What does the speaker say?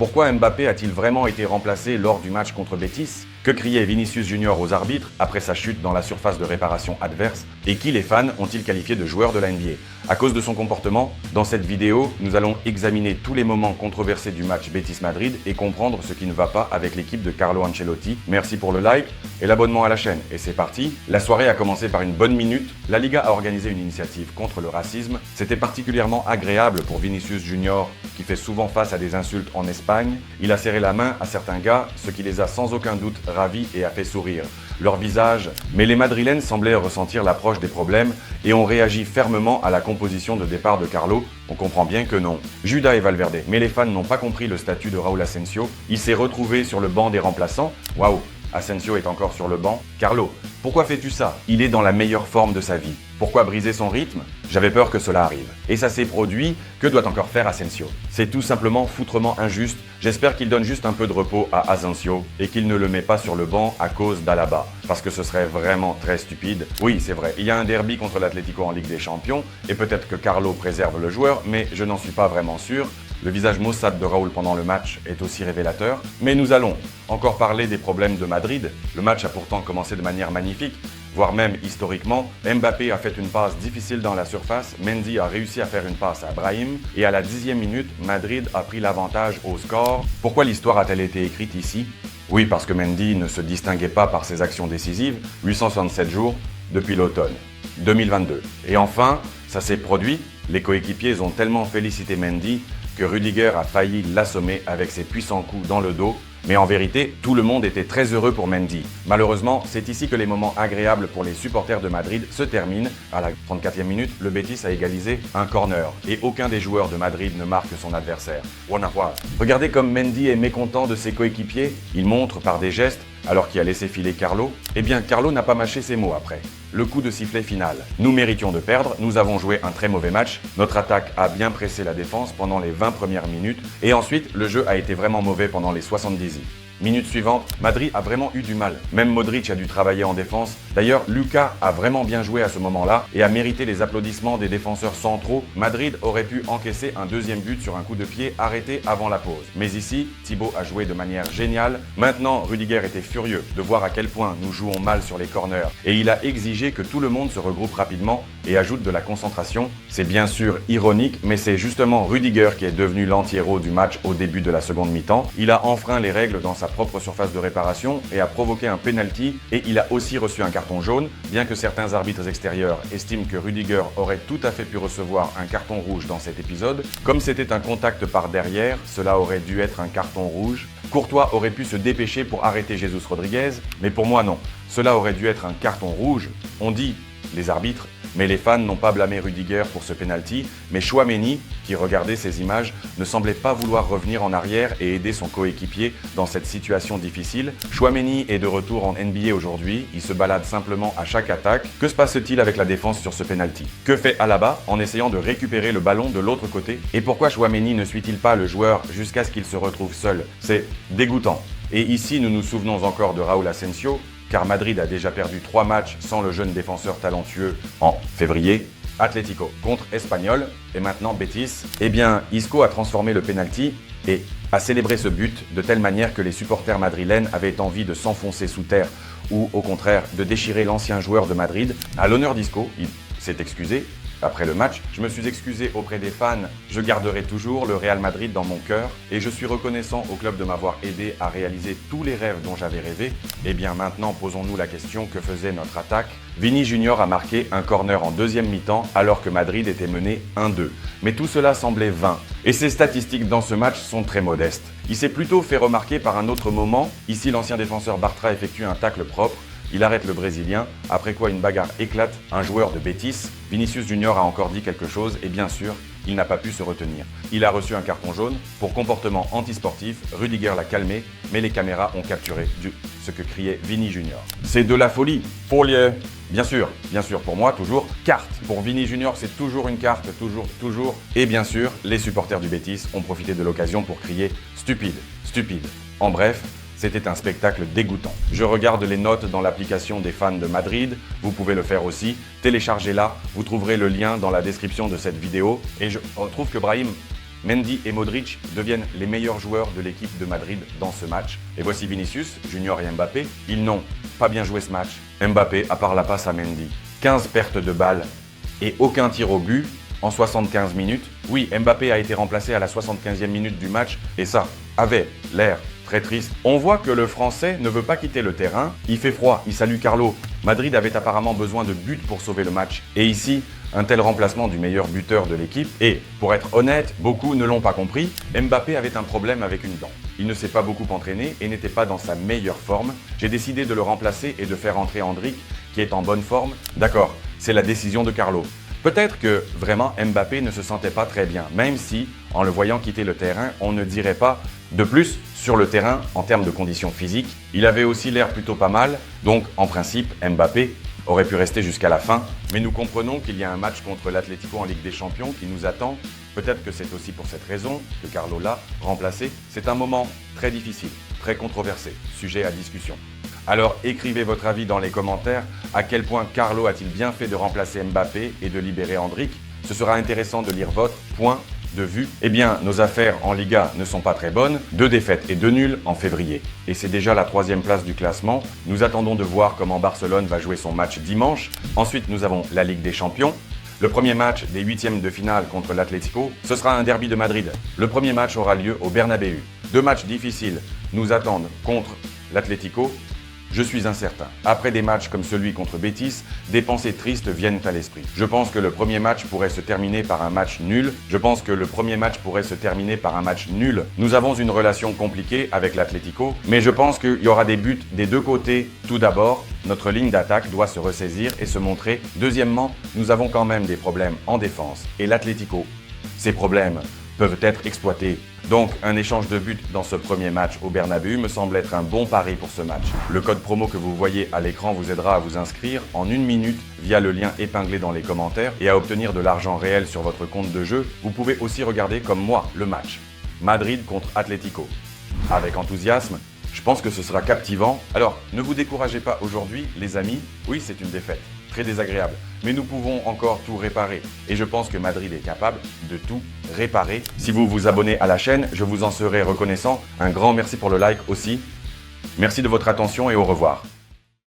Pourquoi Mbappé a-t-il vraiment été remplacé lors du match contre Betis? Que criait Vinicius Junior aux arbitres après sa chute dans la surface de réparation adverse? Et qui les fans ont-ils qualifié de joueur de la NBA? À cause de son comportement, dans cette vidéo, nous allons examiner tous les moments controversés du match Betis-Madrid et comprendre ce qui ne va pas avec l'équipe de Carlo Ancelotti. Merci pour le like et l'abonnement à la chaîne. Et c'est parti. La soirée a commencé par une bonne minute. La Liga a organisé une initiative contre le racisme. C'était particulièrement agréable pour Vinicius Junior, qui fait souvent face à des insultes en Espagne. Il a serré la main à certains gars, ce qui les a sans aucun doute ravis et a fait sourire leur visage. Mais les Madrilènes semblaient ressentir l'approche des problèmes et ont réagi fermement à la composition de départ de Carlo. On comprend bien que non. Juda et Valverde. Mais les fans n'ont pas compris le statut de Raúl Asensio. Il s'est retrouvé sur le banc des remplaçants. Waouh! Asensio est encore sur le banc. Carlo, pourquoi fais-tu ça? Il est dans la meilleure forme de sa vie. Pourquoi briser son rythme? J'avais peur que cela arrive. Et ça s'est produit. Que doit encore faire Asensio? C'est tout simplement foutrement injuste. J'espère qu'il donne juste un peu de repos à Asensio et qu'il ne le met pas sur le banc à cause d'Alaba. Parce que ce serait vraiment très stupide. Oui, c'est vrai, il y a un derby contre l'Atlético en Ligue des Champions et peut-être que Carlo préserve le joueur, mais je n'en suis pas vraiment sûr. Le visage maussade de Raúl pendant le match est aussi révélateur. Mais nous allons encore parler des problèmes de Madrid. Le match a pourtant commencé de manière magnifique, voire même historiquement. Mbappé a fait une passe difficile dans la surface, Mendy a réussi à faire une passe à Brahim, et à la 10e minute, Madrid a pris l'avantage au score. Pourquoi l'histoire a-t-elle été écrite ici? Oui, parce que Mendy ne se distinguait pas par ses actions décisives, 867 jours depuis l'automne 2022. Et enfin, ça s'est produit, les coéquipiers ont tellement félicité Mendy que Rudiger a failli l'assommer avec ses puissants coups dans le dos. Mais en vérité, tout le monde était très heureux pour Mendy. Malheureusement, c'est ici que les moments agréables pour les supporters de Madrid se terminent. À la 34e minute, le Betis a égalisé un corner. Et aucun des joueurs de Madrid ne marque son adversaire. Regardez comme Mendy est mécontent de ses coéquipiers. Il montre par des gestes, alors qu'il a laissé filer Carlo. Eh bien, Carlo n'a pas mâché ses mots après. Le coup de sifflet final. Nous méritions de perdre, nous avons joué un très mauvais match. Notre attaque a bien pressé la défense pendant les 20 premières minutes. Et ensuite, le jeu a été vraiment mauvais pendant les 70. Minute suivante, Madrid a vraiment eu du mal. Même Modric a dû travailler en défense. D'ailleurs, Lucas a vraiment bien joué à ce moment-là et a mérité les applaudissements des défenseurs centraux. Madrid aurait pu encaisser un deuxième but sur un coup de pied arrêté avant la pause. Mais ici, Thibaut a joué de manière géniale. Maintenant, Rudiger était furieux de voir à quel point nous jouons mal sur les corners. Et il a exigé que tout le monde se regroupe rapidement et ajoute de la concentration. C'est bien sûr ironique, mais c'est justement Rudiger qui est devenu l'anti-héros du match au début de la seconde mi-temps. Il a enfreint les règles dans sa propre surface de réparation et a provoqué un penalty, et il a aussi reçu un carton jaune, bien que certains arbitres extérieurs estiment que Rudiger aurait tout à fait pu recevoir un carton rouge dans cet épisode. Comme c'était un contact par derrière, cela aurait dû être un carton rouge. Courtois aurait pu se dépêcher pour arrêter Jesus Rodriguez, mais pour moi non. Cela aurait dû être un carton rouge. On dit les arbitres, mais les fans n'ont pas blâmé Rudiger pour ce penalty, mais Tchouaméni, qui regardait ces images, ne semblait pas vouloir revenir en arrière et aider son coéquipier dans cette situation difficile. Tchouaméni est de retour en NBA aujourd'hui, il se balade simplement à chaque attaque. Que se passe-t-il avec la défense sur ce penalty? Que fait Alaba en essayant de récupérer le ballon de l'autre côté? Et pourquoi Tchouaméni ne suit-il pas le joueur jusqu'à ce qu'il se retrouve seul? C'est dégoûtant. Et ici, nous nous souvenons encore de Raúl Asensio, car Madrid a déjà perdu 3 matchs sans le jeune défenseur talentueux en février. Atlético contre Espanyol et maintenant Betis. Eh bien, Isco a transformé le penalty et a célébré ce but de telle manière que les supporters madrilènes avaient envie de s'enfoncer sous terre ou au contraire de déchirer l'ancien joueur de Madrid. À l'honneur d'Isco, il s'est excusé. Après le match, je me suis excusé auprès des fans. Je garderai toujours le Real Madrid dans mon cœur et je suis reconnaissant au club de m'avoir aidé à réaliser tous les rêves dont j'avais rêvé. Eh bien maintenant, posons-nous la question, que faisait notre attaque? Vini Junior a marqué un corner en deuxième mi-temps alors que Madrid était mené 1-2. Mais tout cela semblait vain. Et ses statistiques dans ce match sont très modestes. Il s'est plutôt fait remarquer par un autre moment. Ici, l'ancien défenseur Bartra effectue un tacle propre. Il arrête le Brésilien, après quoi une bagarre éclate, un joueur de Betis. Vinicius Junior a encore dit quelque chose et bien sûr, il n'a pas pu se retenir. Il a reçu un carton jaune pour comportement antisportif. Rudiger l'a calmé, mais les caméras ont capturé ce que criait Vini Junior. C'est de la folie. Folie. Bien sûr, pour moi, toujours carte. Pour Vini Junior, c'est toujours une carte, toujours. Et bien sûr, les supporters du Betis ont profité de l'occasion pour crier stupide, stupide. En bref, c'était un spectacle dégoûtant. Je regarde les notes dans l'application des fans de Madrid, vous pouvez le faire aussi. Téléchargez-la, vous trouverez le lien dans la description de cette vidéo. Et je trouve que Brahim Mendy et Modric deviennent les meilleurs joueurs de l'équipe de Madrid dans ce match. Et voici Vinicius, Junior et Mbappé. Ils n'ont pas bien joué ce match. Mbappé, à part la passe à Mendy, 15 pertes de balles et aucun tir au but en 75 minutes. Oui, Mbappé a été remplacé à la 75e minute du match et ça avait l'air très triste. On voit que le Français ne veut pas quitter le terrain. Il fait froid, il salue Carlo. Madrid avait apparemment besoin de buts pour sauver le match. Et ici, un tel remplacement du meilleur buteur de l'équipe. Et, pour être honnête, beaucoup ne l'ont pas compris, Mbappé avait un problème avec une dent. Il ne s'est pas beaucoup entraîné et n'était pas dans sa meilleure forme. J'ai décidé de le remplacer et de faire entrer Endrick, qui est en bonne forme. D'accord, c'est la décision de Carlo. Peut-être que vraiment Mbappé ne se sentait pas très bien, même si, en le voyant quitter le terrain, on ne dirait pas. De plus, sur le terrain, en termes de conditions physiques, il avait aussi l'air plutôt pas mal, donc en principe, Mbappé aurait pu rester jusqu'à la fin. Mais nous comprenons qu'il y a un match contre l'Atlético en Ligue des Champions qui nous attend. Peut-être que c'est aussi pour cette raison que Carlo l'a remplacé. C'est un moment très difficile, très controversé, sujet à discussion. Alors écrivez votre avis dans les commentaires. À quel point Carlo a-t-il bien fait de remplacer Mbappé et de libérer Endrick? Ce sera intéressant de lire votre point de vue. Eh bien, nos affaires en Liga ne sont pas très bonnes. 2 défaites et 2 nuls en février. Et c'est déjà la 3e place du classement. Nous attendons de voir comment Barcelone va jouer son match dimanche. Ensuite, nous avons la Ligue des Champions. Le premier match des 8e de finale contre l'Atlético, ce sera un derby de Madrid. Le premier match aura lieu au Bernabéu. 2 matchs difficiles nous attendent contre l'Atlético. Je suis incertain. Après des matchs comme celui contre Betis, des pensées tristes viennent à l'esprit. Je pense que le premier match pourrait se terminer par un match nul. Nous avons une relation compliquée avec l'Atlético, mais je pense qu'il y aura des buts des deux côtés. Tout d'abord, notre ligne d'attaque doit se ressaisir et se montrer. Deuxièmement, nous avons quand même des problèmes en défense. Et l'Atlético, ces problèmes peuvent être exploités. Donc, un échange de buts dans ce premier match au Bernabéu me semble être un bon pari pour ce match. Le code promo que vous voyez à l'écran vous aidera à vous inscrire en 1 minute via le lien épinglé dans les commentaires et à obtenir de l'argent réel sur votre compte de jeu. Vous pouvez aussi regarder comme moi le match Madrid contre Atlético. Avec enthousiasme, je pense que ce sera captivant. Alors, ne vous découragez pas aujourd'hui, les amis. Oui, c'est une défaite. Très désagréable. Mais nous pouvons encore tout réparer. Et je pense que Madrid est capable de tout réparer. Si vous vous abonnez à la chaîne, je vous en serai reconnaissant. Un grand merci pour le like aussi. Merci de votre attention et au revoir.